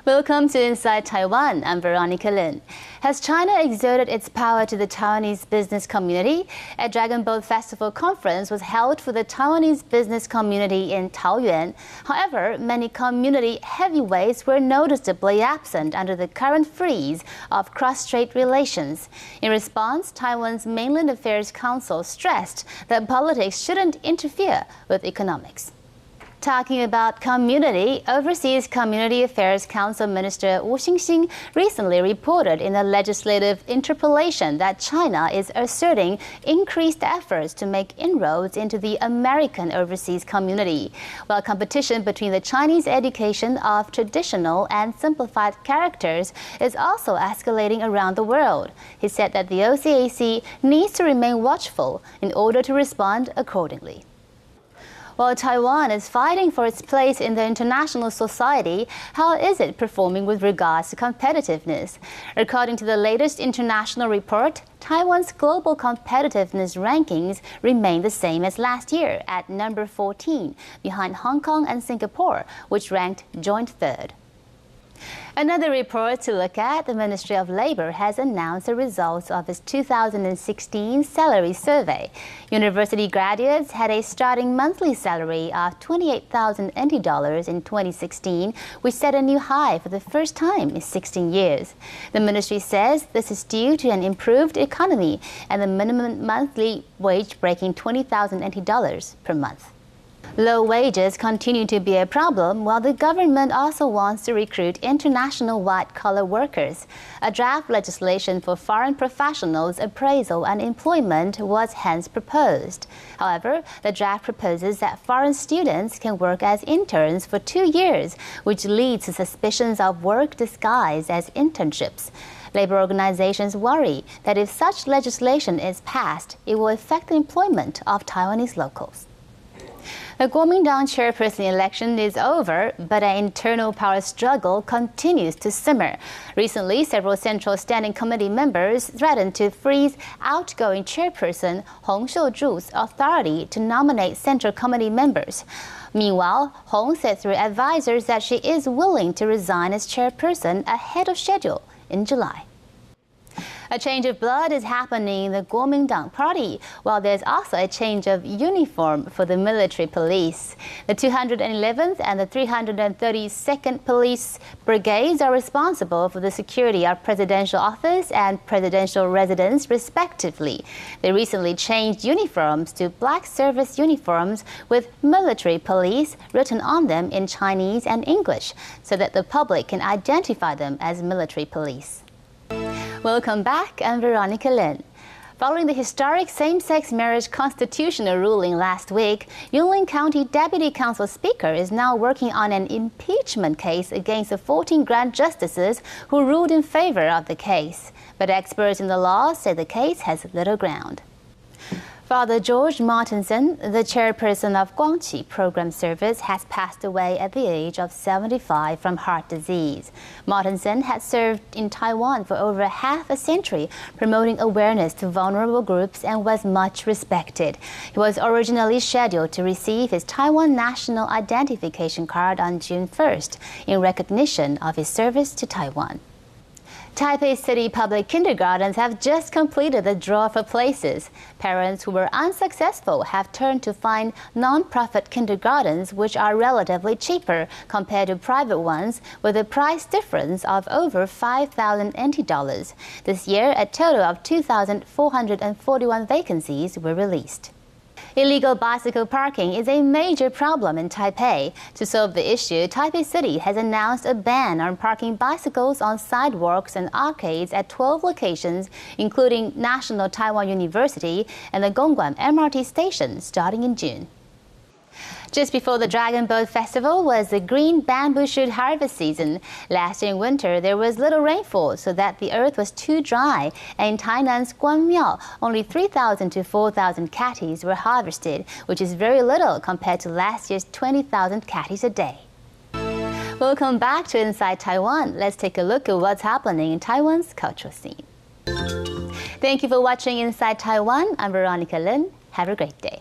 Welcome to Inside Taiwan. I'm Veronica Lin. Has China exerted its power to the Taiwanese business community? A Dragon Boat Festival conference was held for the Taiwanese business community in Taoyuan. However, many community heavyweights were noticeably absent under the current freeze of cross-strait relations. In response, Taiwan's Mainland Affairs Council stressed that politics shouldn't interfere with economics. Talking about community, Overseas Community Affairs Council Minister Wu Xingxing recently reported in a legislative interpellation that China is asserting increased efforts to make inroads into the American overseas community, while competition between the Chinese education of traditional and simplified characters is also escalating around the world. He said that the OCAC needs to remain watchful in order to respond accordingly. While Taiwan is fighting for its place in the international society, how is it performing with regards to competitiveness? According to the latest international report, Taiwan's global competitiveness rankings remain the same as last year at number 14, behind Hong Kong and Singapore, which ranked joint third. Another report to look at, the Ministry of Labor has announced the results of its 2016 salary survey. University graduates had a starting monthly salary of 28,000 NT dollars in 2016, which set a new high for the first time in 16 years. The ministry says this is due to an improved economy and the minimum monthly wage breaking 20,000 NT dollars per month. Low wages continue to be a problem, while the government also wants to recruit international white-collar workers. A draft legislation for foreign professionals' appraisal and employment was hence proposed. However, the draft proposes that foreign students can work as interns for 2 years, which leads to suspicions of work disguised as internships. Labor organizations worry that if such legislation is passed, it will affect the employment of Taiwanese locals. The Kuomintang chairperson election is over, but an internal power struggle continues to simmer. Recently, several Central Standing Committee members threatened to freeze outgoing chairperson Hong Xiuzhu's authority to nominate Central Committee members. Meanwhile, Hong said through advisors that she is willing to resign as chairperson ahead of schedule in July. A change of blood is happening in the Kuomintang party, while there's also a change of uniform for the military police. The 211th and the 332nd Police Brigades are responsible for the security of presidential office and presidential residence, respectively. They recently changed uniforms to black service uniforms with military police written on them in Chinese and English, so that the public can identify them as military police. Welcome back, I'm Veronica Lin. Following the historic same-sex marriage constitutional ruling last week, Yunlin County Deputy Council Speaker is now working on an impeachment case against the 14 Grand Justices who ruled in favor of the case. But experts in the law say the case has little ground. Father George Martinson, the chairperson of Guangqi Program Service, has passed away at the age of 75 from heart disease. Martinson had served in Taiwan for over half a century, promoting awareness to vulnerable groups, and was much respected. He was originally scheduled to receive his Taiwan National Identification Card on June 1st in recognition of his service to Taiwan. Taipei City public kindergartens have just completed the draw for places. Parents who were unsuccessful have turned to find non-profit kindergartens, which are relatively cheaper compared to private ones, with a price difference of over 5,000 NT dollars. This year, a total of 2,441 vacancies were released. Illegal bicycle parking is a major problem in Taipei. To solve the issue, Taipei City has announced a ban on parking bicycles on sidewalks and arcades at 12 locations, including National Taiwan University and the Gongguan MRT station, starting in June. Just before the Dragon Boat Festival was the green bamboo shoot harvest season. Last year in winter, there was little rainfall, so that the earth was too dry. And in Tainan's Guanmiao, only 3,000 to 4,000 catties were harvested, which is very little compared to last year's 20,000 catties a day. Welcome back to Inside Taiwan. Let's take a look at what's happening in Taiwan's cultural scene. Thank you for watching Inside Taiwan. I'm Veronica Lin. Have a great day.